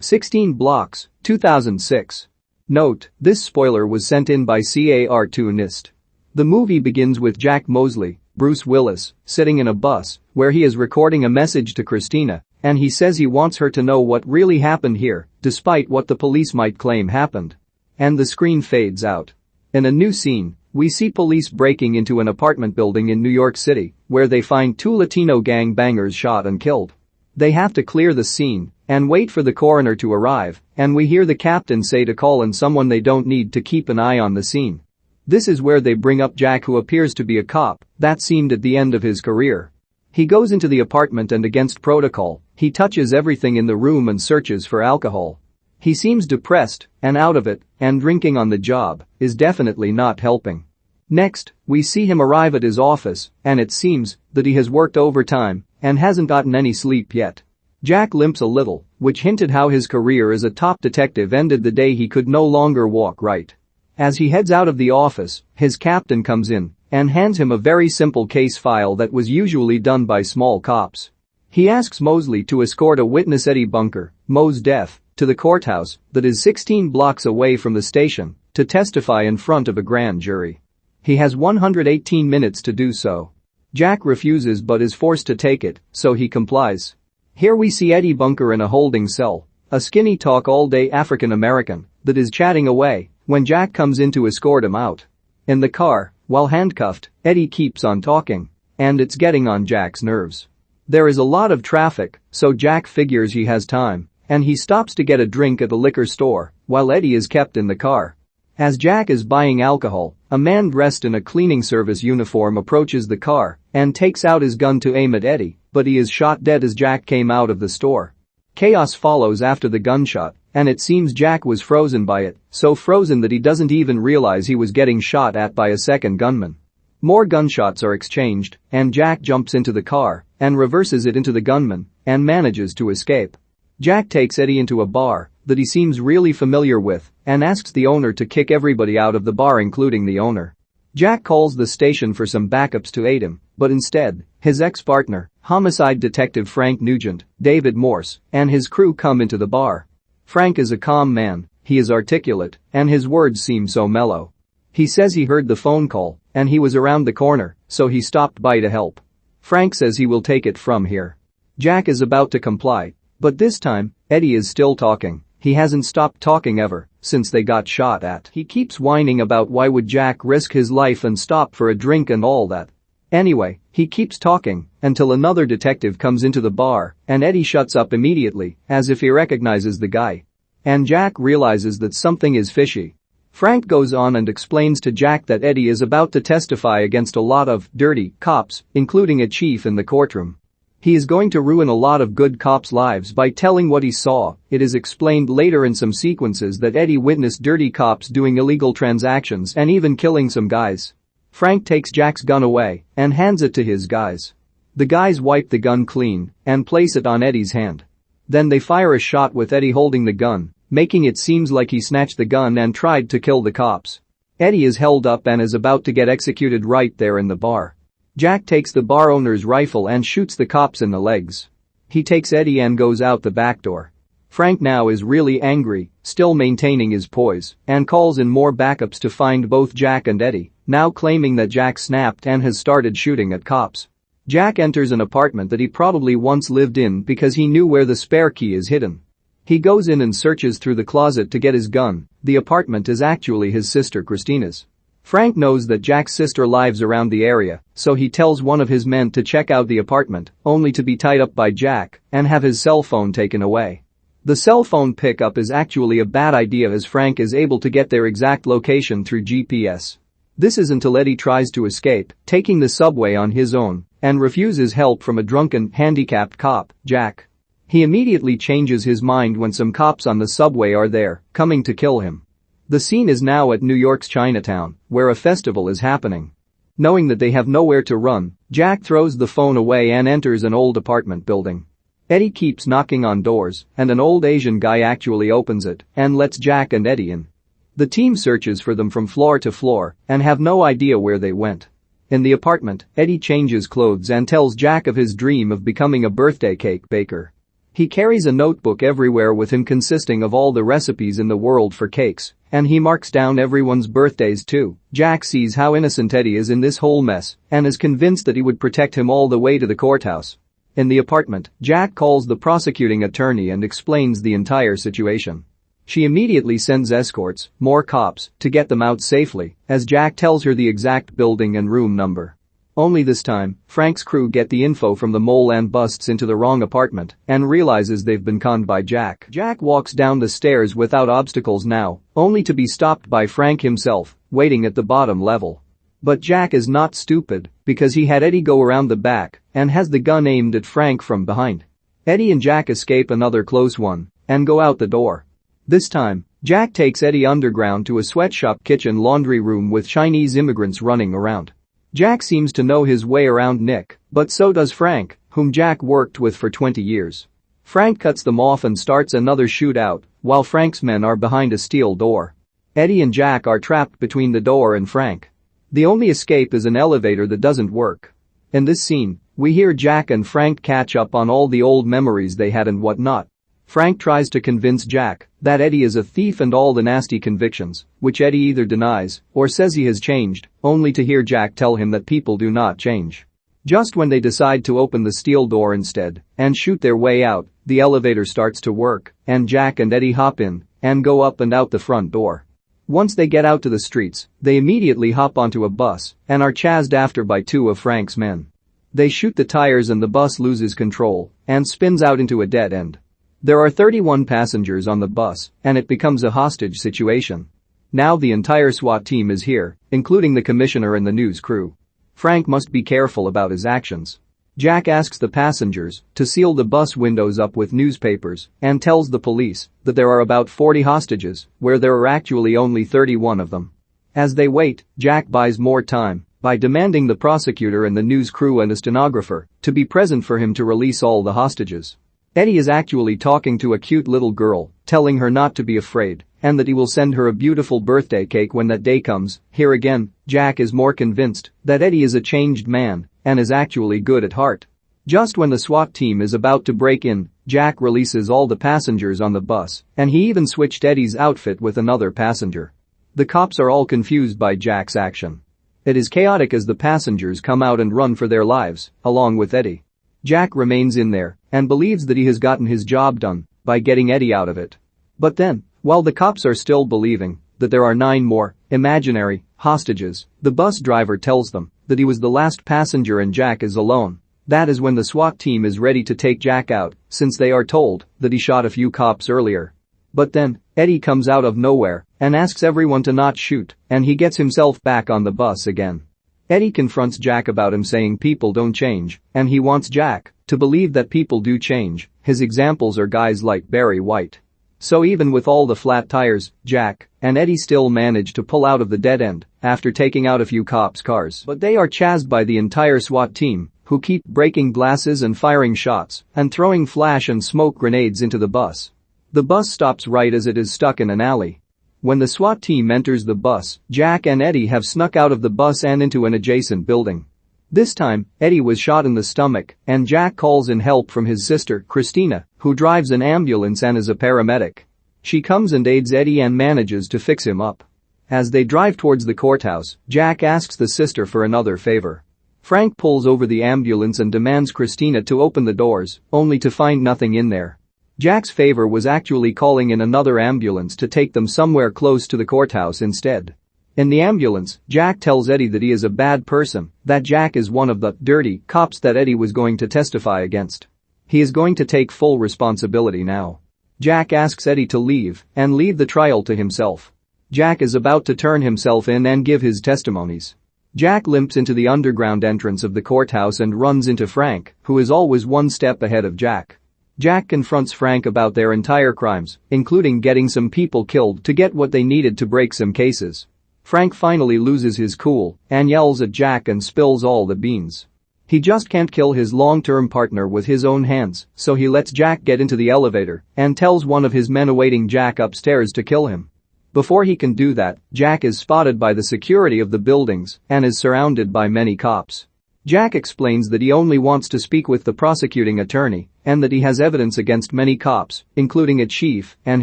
16 Blocks, 2006. Note, this spoiler was sent in by CAR2nist. The movie begins with Jack Mosley, Bruce Willis, sitting in a bus where he is recording a message to Christina, and he says he wants her to know what really happened here, despite what the police might claim happened. And the screen fades out. In a new scene, we see police breaking into an apartment building in New York City, where they find two Latino gang bangers shot and killed. They have to clear the scene and wait for the coroner to arrive, and we hear the captain say to call in someone they don't need to keep an eye on the scene. This is where they bring up Jack, who appears to be a cop that seemed at the end of his career. He goes into the apartment and, against protocol, he touches everything in the room and searches for alcohol. He seems depressed and out of it, and drinking on the job is definitely not helping. Next, we see him arrive at his office, and it seems that he has worked overtime and hasn't gotten any sleep yet. Jack limps a little, which hinted how his career as a top detective ended the day he could no longer walk right. As he heads out of the office, his captain comes in and hands him a very simple case file that was usually done by small cops. He asks Mosley to escort a witness, Eddie Bunker, Mo's death, to the courthouse that is 16 blocks away from the station to testify in front of a grand jury. He has 118 minutes to do so. Jack refuses but is forced to take it, so he complies. Here we see Eddie Bunker in a holding cell, a skinny talk-all-day African-American that is chatting away when Jack comes in to escort him out. In the car, while handcuffed, Eddie keeps on talking, and it's getting on Jack's nerves. There is a lot of traffic, so Jack figures he has time, and he stops to get a drink at the liquor store while Eddie is kept in the car. As Jack is buying alcohol, a man dressed in a cleaning service uniform approaches the car and takes out his gun to aim at Eddie, but he is shot dead as Jack came out of the store. Chaos follows after the gunshot, and it seems Jack was frozen by it, so frozen that he doesn't even realize he was getting shot at by a second gunman. More gunshots are exchanged, and Jack jumps into the car and reverses it into the gunman and manages to escape. Jack takes Eddie into a bar that he seems really familiar with and asks the owner to kick everybody out of the bar, including the owner. Jack calls the station for some backups to aid him, but instead, his ex-partner, homicide detective Frank Nugent, David Morse, and his crew come into the bar. Frank is a calm man, he is articulate, and his words seem so mellow. He says he heard the phone call and he was around the corner, so he stopped by to help. Frank says he will take it from here. Jack is about to comply, but this time, Eddie is still talking. He hasn't stopped talking ever since they got shot at. He keeps whining about why would Jack risk his life and stop for a drink and all that. Anyway, he keeps talking until another detective comes into the bar and Eddie shuts up immediately as if he recognizes the guy. And Jack realizes that something is fishy. Frank goes on and explains to Jack that Eddie is about to testify against a lot of dirty cops, including a chief in the courtroom. He is going to ruin a lot of good cops' lives by telling what he saw. It is explained later in some sequences that Eddie witnessed dirty cops doing illegal transactions and even killing some guys. Frank takes Jack's gun away and hands it to his guys. The guys wipe the gun clean and place it on Eddie's hand. Then they fire a shot with Eddie holding the gun, making it seem like he snatched the gun and tried to kill the cops. Eddie is held up and is about to get executed right there in the bar. Jack takes the bar owner's rifle and shoots the cops in the legs. He takes Eddie and goes out the back door. Frank now is really angry, still maintaining his poise, and calls in more backups to find both Jack and Eddie, now claiming that Jack snapped and has started shooting at cops. Jack enters an apartment that he probably once lived in because he knew where the spare key is hidden. He goes in and searches through the closet to get his gun. The apartment is actually his sister Christina's. Frank knows that Jack's sister lives around the area, so he tells one of his men to check out the apartment, only to be tied up by Jack and have his cell phone taken away. The cell phone pickup is actually a bad idea as Frank is able to get their exact location through GPS. This is until Eddie tries to escape, taking the subway on his own, and refuses help from a drunken, handicapped cop, Jack. He immediately changes his mind when some cops on the subway are there, coming to kill him. The scene is now at New York's Chinatown, where a festival is happening. Knowing that they have nowhere to run, Jack throws the phone away and enters an old apartment building. Eddie keeps knocking on doors, and an old Asian guy actually opens it and lets Jack and Eddie in. The team searches for them from floor to floor and have no idea where they went. In the apartment, Eddie changes clothes and tells Jack of his dream of becoming a birthday cake baker. He carries a notebook everywhere with him consisting of all the recipes in the world for cakes, and he marks down everyone's birthdays too. Jack sees how innocent Eddie is in this whole mess and is convinced that he would protect him all the way to the courthouse. In the apartment, Jack calls the prosecuting attorney and explains the entire situation. She immediately sends escorts, more cops, to get them out safely, as Jack tells her the exact building and room number. Only this time, Frank's crew get the info from the mole and busts into the wrong apartment and realizes they've been conned by Jack. Jack walks down the stairs without obstacles now, only to be stopped by Frank himself, waiting at the bottom level. But Jack is not stupid, because he had Eddie go around the back and has the gun aimed at Frank from behind. Eddie and Jack escape another close one and go out the door. This time, Jack takes Eddie underground to a sweatshop kitchen laundry room with Chinese immigrants running around. Jack seems to know his way around Nick, but so does Frank, whom Jack worked with for 20 years. Frank cuts them off and starts another shootout, while Frank's men are behind a steel door. Eddie and Jack are trapped between the door and Frank. The only escape is an elevator that doesn't work. In this scene, we hear Jack and Frank catch up on all the old memories they had and whatnot. Frank tries to convince Jack that Eddie is a thief and all the nasty convictions, which Eddie either denies or says he has changed, only to hear Jack tell him that people do not change. Just when they decide to open the steel door instead and shoot their way out, the elevator starts to work, and Jack and Eddie hop in and go up and out the front door. Once they get out to the streets, they immediately hop onto a bus and are chased after by two of Frank's men. They shoot the tires and the bus loses control and spins out into a dead end. There are 31 passengers on the bus, and it becomes a hostage situation. Now the entire SWAT team is here, including the commissioner and the news crew. Frank must be careful about his actions. Jack asks the passengers to seal the bus windows up with newspapers and tells the police that there are about 40 hostages, where there are actually only 31 of them. As they wait, Jack buys more time by demanding the prosecutor and the news crew and a stenographer to be present for him to release all the hostages. Eddie is actually talking to a cute little girl, telling her not to be afraid and that he will send her a beautiful birthday cake when that day comes. Here again, Jack is more convinced that Eddie is a changed man and is actually good at heart. Just when the SWAT team is about to break in, Jack releases all the passengers on the bus, and he even switched Eddie's outfit with another passenger. The cops are all confused by Jack's action. It is chaotic as the passengers come out and run for their lives, along with Eddie. Jack remains in there and believes that he has gotten his job done by getting Eddie out of it. But then, while the cops are still believing that there are 9 more imaginary hostages, the bus driver tells them that he was the last passenger and Jack is alone. That is when the SWAT team is ready to take Jack out, since they are told that he shot a few cops earlier. But then, Eddie comes out of nowhere and asks everyone to not shoot, and he gets himself back on the bus again. Eddie confronts Jack about him saying people don't change, and he wants Jack to believe that people do change. His examples are guys like Barry White. So even with all the flat tires, Jack and Eddie still manage to pull out of the dead end after taking out a few cops' cars. But they are chased by the entire SWAT team, who keep breaking glasses and firing shots and throwing flash and smoke grenades into the bus. The bus stops right as it is stuck in an alley. When the SWAT team enters the bus, Jack and Eddie have snuck out of the bus and into an adjacent building. This time, Eddie was shot in the stomach, and Jack calls in help from his sister, Christina, who drives an ambulance and is a paramedic. She comes and aids Eddie and manages to fix him up. As they drive towards the courthouse, Jack asks the sister for another favor. Frank pulls over the ambulance and demands Christina to open the doors, only to find nothing in there. Jack's favor was actually calling in another ambulance to take them somewhere close to the courthouse instead. In the ambulance, Jack tells Eddie that he is a bad person, that Jack is one of the dirty cops that Eddie was going to testify against. He is going to take full responsibility now. Jack asks Eddie to leave and leave the trial to himself. Jack is about to turn himself in and give his testimonies. Jack limps into the underground entrance of the courthouse and runs into Frank, who is always one step ahead of Jack. Jack confronts Frank about their entire crimes, including getting some people killed to get what they needed to break some cases. Frank finally loses his cool and yells at Jack and spills all the beans. He just can't kill his long-term partner with his own hands, so he lets Jack get into the elevator and tells one of his men awaiting Jack upstairs to kill him. Before he can do that, Jack is spotted by the security of the buildings and is surrounded by many cops. Jack explains that he only wants to speak with the prosecuting attorney and that he has evidence against many cops, including a chief and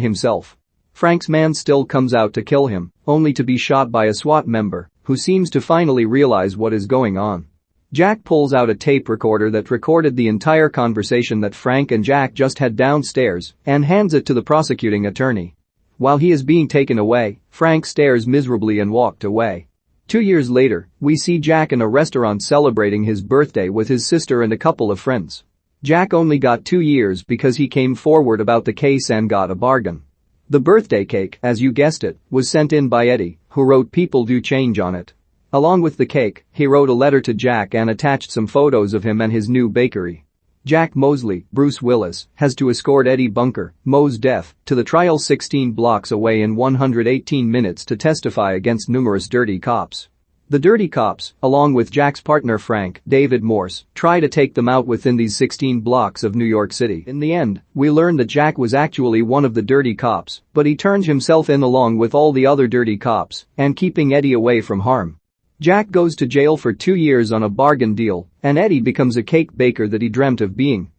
himself. Frank's man still comes out to kill him, only to be shot by a SWAT member who seems to finally realize what is going on. Jack pulls out a tape recorder that recorded the entire conversation that Frank and Jack just had downstairs and hands it to the prosecuting attorney. While he is being taken away, Frank stares miserably and walked away. 2 years later, we see Jack in a restaurant celebrating his birthday with his sister and a couple of friends. Jack only got 2 years because he came forward about the case and got a bargain. The birthday cake, as you guessed it, was sent in by Eddie, who wrote "People do change" on it. Along with the cake, he wrote a letter to Jack and attached some photos of him and his new bakery. Jack Mosley, Bruce Willis, has to escort Eddie Bunker, Moe's death, to the trial 16 blocks away in 118 minutes to testify against numerous dirty cops. The dirty cops, along with Jack's partner Frank, David Morse, try to take them out within these 16 blocks of New York City. In the end, we learn that Jack was actually one of the dirty cops, but he turns himself in along with all the other dirty cops and keeping Eddie away from harm. Jack goes to jail for 2 years on a bargain deal, and Eddie becomes a cake baker that he dreamt of being.